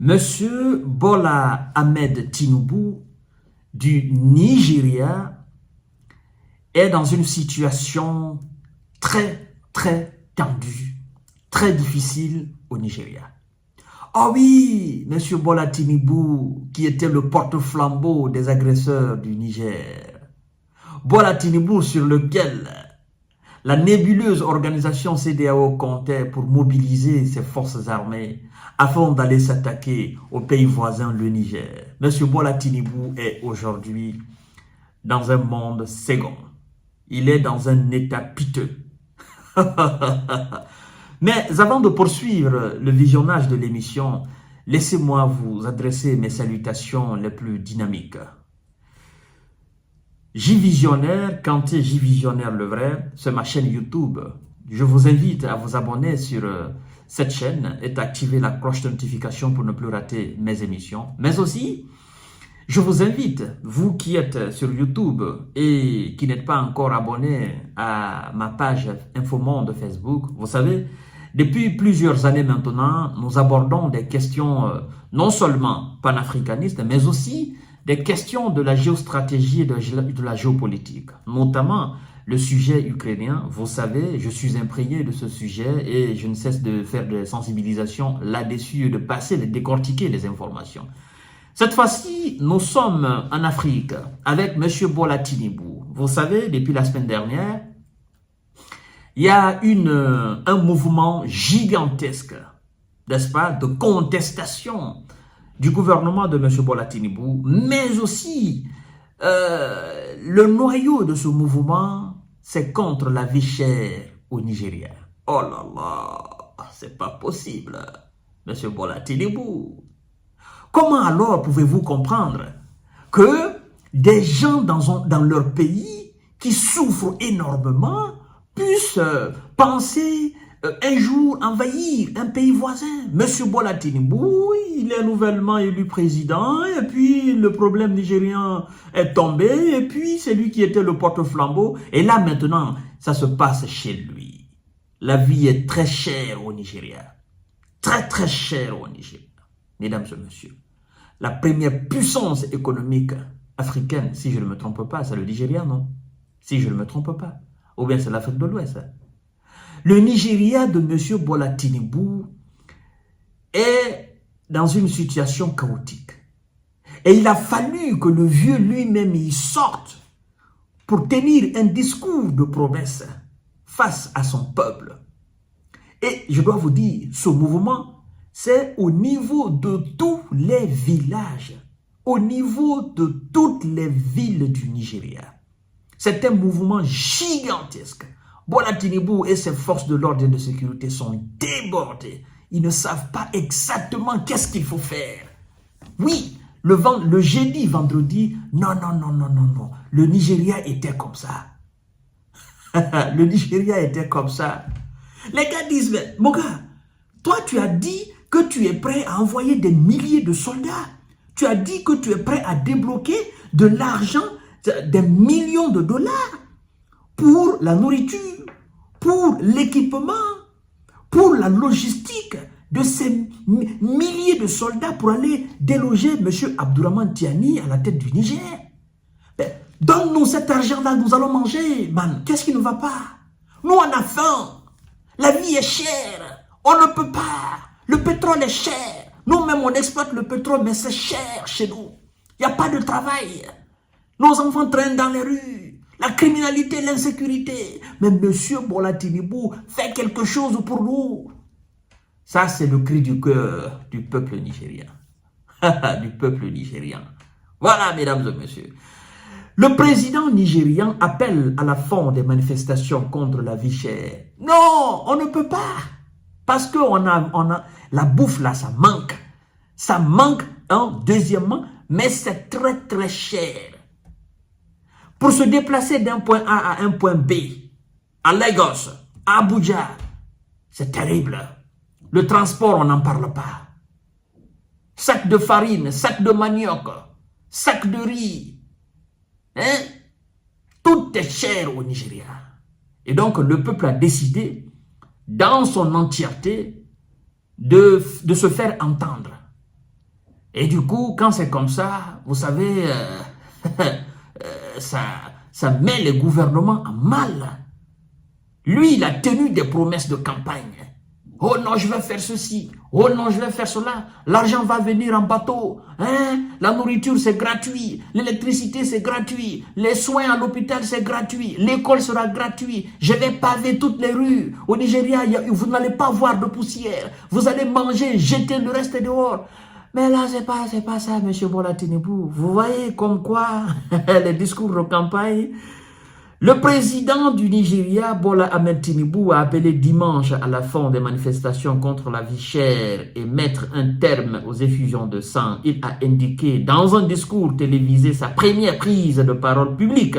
Monsieur Bola Ahmed Tinubu du Nigeria est dans une situation très tendue, très difficile au Nigeria. Ah oui, Monsieur Bola Tinubu qui était le porte-flambeau des agresseurs du Niger. Bola Tinubu sur lequel la nébuleuse organisation CEDEAO comptait pour mobiliser ses forces armées afin d'aller s'attaquer au pays voisin, le Niger. Monsieur Bola Tinubu est aujourd'hui dans un monde second. Il est dans un état piteux. Mais avant de poursuivre le visionnage de l'émission, laissez-moi vous adresser mes salutations les plus dynamiques. J-Visionnaire, Kanté J-Visionnaire le vrai, c'est ma chaîne YouTube. Je vous invite à vous abonner sur cette chaîne et d'activer la cloche de notification pour ne plus rater mes émissions. Mais aussi, je vous invite, vous qui êtes sur YouTube et qui n'êtes pas encore abonné à ma page Infomonde Facebook, vous savez, depuis plusieurs années maintenant, nous abordons des questions non seulement panafricanistes, mais aussi des questions de la géostratégie et de la géopolitique, notamment le sujet ukrainien. Vous savez, je suis imprégné de ce sujet et je ne cesse de faire des sensibilisations là-dessus et de passer, de décortiquer les informations. Cette fois-ci, nous sommes en Afrique avec M. Bola Tinubu. Vous savez, depuis la semaine dernière, il y a un mouvement gigantesque, n'est-ce pas, de contestation du gouvernement de M. Bola Tinubu, mais aussi le noyau de ce mouvement, c'est contre la vie chère au Nigeria. Oh là là, c'est pas possible, M. Bola Tinubu. Comment alors pouvez-vous comprendre que des gens dans leur pays qui souffrent énormément puissent penser un jour envahir un pays voisin? Monsieur Bola Tinubu, il est nouvellement élu président et puis le problème nigérien est tombé et puis c'est lui qui était le porte-flambeau et là maintenant ça se passe chez lui. La vie est très chère au Nigeria, très chère au Nigeria. Mesdames et messieurs, la première puissance économique africaine, si je ne me trompe pas, c'est le Nigeria, non? Si je ne me trompe pas. Ou bien c'est l'Afrique de l'Ouest. Le Nigeria de M. Bola Tinubu est dans une situation chaotique. Et il a fallu que le vieux lui-même y sorte pour tenir un discours de promesse face à son peuple. Et je dois vous dire, ce mouvement, c'est au niveau de tous les villages, au niveau de toutes les villes du Nigeria. C'est un mouvement gigantesque. Bola Tinubu et ses forces de l'ordre et de sécurité sont débordés. Ils ne savent pas exactement qu'est-ce qu'il faut faire. Oui, le jeudi, vendredi, non. Le Nigeria était comme ça. Le Nigeria était comme ça. Les gars disent, mais mon gars, toi tu as dit que tu es prêt à envoyer des milliers de soldats. Tu as dit que tu es prêt à débloquer de l'argent, des millions de dollars pour la nourriture, pour l'équipement, pour la logistique de ces milliers de soldats pour aller déloger M. Abdourahmane Tiani à la tête du Niger. Donne-nous cet argent-là, nous allons manger, man. Qu'est-ce qui ne va pas? Nous, on a faim. La vie est chère. On ne peut pas. Le pétrole est cher. Nous-mêmes, on exploite le pétrole, mais c'est cher chez nous. Il n'y a pas de travail. Nos enfants traînent dans les rues. La criminalité, l'insécurité. Mais M. Bola Tinubu fait quelque chose pour nous. Ça, c'est le cri du cœur du peuple nigérien. Du peuple nigérien. Voilà, mesdames et messieurs. Le président nigérian appelle à la fin des manifestations contre la vie chère. Non, on ne peut pas. Parce qu'on a la bouffe là, ça manque. Ça manque, deuxièmement, mais c'est très cher. Pour se déplacer d'un point A à un point B, à Lagos, à Abuja, c'est terrible. Le transport, on n'en parle pas. Sac de farine, sac de manioc, sac de riz. Hein? Tout est cher au Nigeria. Et donc, le peuple a décidé, dans son entièreté, de se faire entendre. Et du coup, quand c'est comme ça, vous savez, ça met les gouvernements en mal. Lui, il a tenu des promesses de campagne. Oh non, je vais faire ceci. Oh non, je vais faire cela. L'argent va venir en bateau. Hein? La nourriture, c'est gratuit. L'électricité, c'est gratuit. Les soins à l'hôpital, c'est gratuit. L'école sera gratuite. Je vais paver toutes les rues. Au Nigeria, vous n'allez pas voir de poussière. Vous allez manger, jeter le reste dehors. Mais là, c'est pas ça, M. Bola Tinubu. Vous voyez comme quoi les discours de campagne. Le président du Nigeria, Bola Ahmed Tinubu, a appelé dimanche à la fin des manifestations contre la vie chère et mettre un terme aux effusions de sang. Il a indiqué dans un discours télévisé sa première prise de parole publique.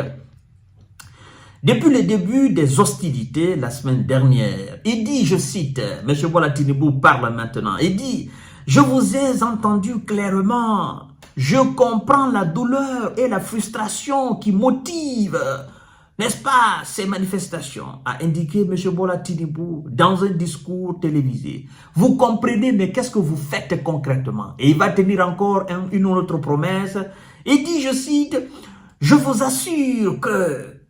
Depuis le début des hostilités la semaine dernière, il dit, je cite, M. Bola Tinubu parle maintenant, il dit « Je vous ai entendu clairement, je comprends la douleur et la frustration qui motivent n'est-ce pas, ces manifestations, a indiqué M. Bola Tinubu dans un discours télévisé. Vous comprenez, mais qu'est-ce que vous faites concrètement? Et il va tenir encore une autre promesse. Il dit, je cite, « Je vous assure que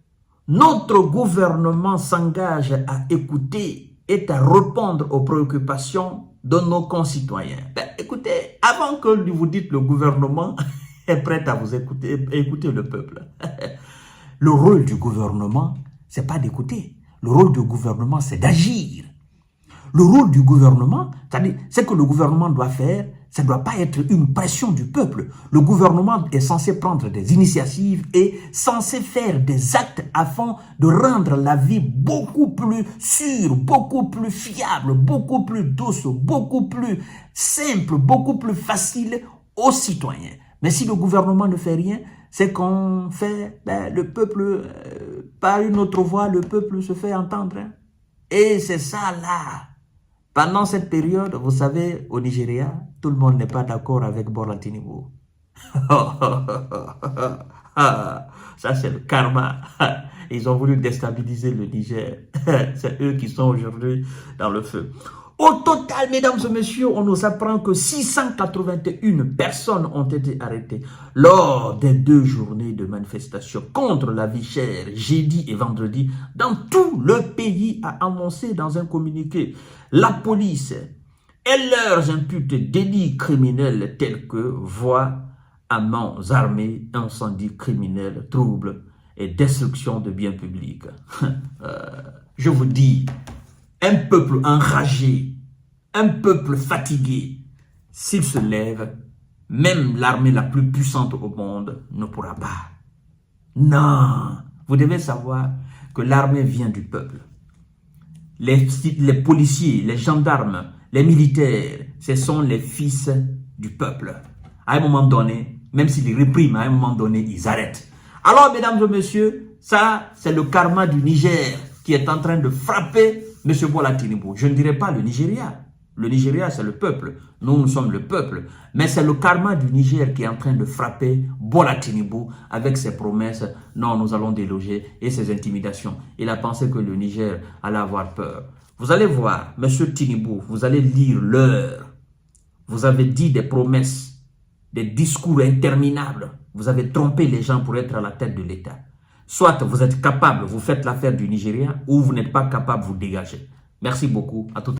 notre gouvernement s'engage à écouter et à répondre aux préoccupations de nos concitoyens. » Ben, écoutez, avant que vous dites le gouvernement est prêt à vous écouter le peuple. Le rôle du gouvernement, c'est pas d'écouter. Le rôle du gouvernement, c'est d'agir. Le rôle du gouvernement, c'est-à-dire, ce que le gouvernement doit faire, ça ne doit pas être une pression du peuple. Le gouvernement est censé prendre des initiatives et censé faire des actes afin de rendre la vie beaucoup plus sûre, beaucoup plus fiable, beaucoup plus douce, beaucoup plus simple, beaucoup plus facile aux citoyens. Mais si le gouvernement ne fait rien, c'est qu'on fait, le peuple, par une autre voie, le peuple se fait entendre. Hein. Et c'est ça là. Pendant cette période, vous savez, au Nigeria, tout le monde n'est pas d'accord avec Bola Tinubu. Ça, c'est le karma. Ils ont voulu déstabiliser le Niger. C'est eux qui sont aujourd'hui dans le feu. Au total, mesdames et messieurs, on nous apprend que 681 personnes ont été arrêtées lors des 2 journées de manifestation contre la vie chère, jeudi et vendredi, dans tout le pays, a annoncé dans un communiqué. La police et leurs imputés délits criminels tels que voies à main armées, incendie criminel, troubles et destruction de biens publics. Je vous dis, un peuple enragé, un peuple fatigué, s'il se lève, même l'armée la plus puissante au monde ne pourra pas. Non, vous devez savoir que l'armée vient du peuple. Les policiers, les gendarmes, les militaires, ce sont les fils du peuple. À un moment donné, même s'ils répriment, à un moment donné, ils arrêtent. Alors, mesdames et messieurs, ça, c'est le karma du Niger qui est en train de frapper M. Bola Tinubu. Je ne dirais pas le Nigeria. Le Nigeria, c'est le peuple. Nous sommes le peuple. Mais c'est le karma du Niger qui est en train de frapper Bola Tinubu avec ses promesses. Non, nous allons déloger et ses intimidations. Il a pensé que le Niger allait avoir peur. Vous allez voir, M. Tinubu, vous allez lire l'heure. Vous avez dit des promesses, des discours interminables. Vous avez trompé les gens pour être à la tête de l'État. Soit vous êtes capable, vous faites l'affaire du Nigeria, ou vous n'êtes pas capable, vous dégagez. Merci beaucoup. À tout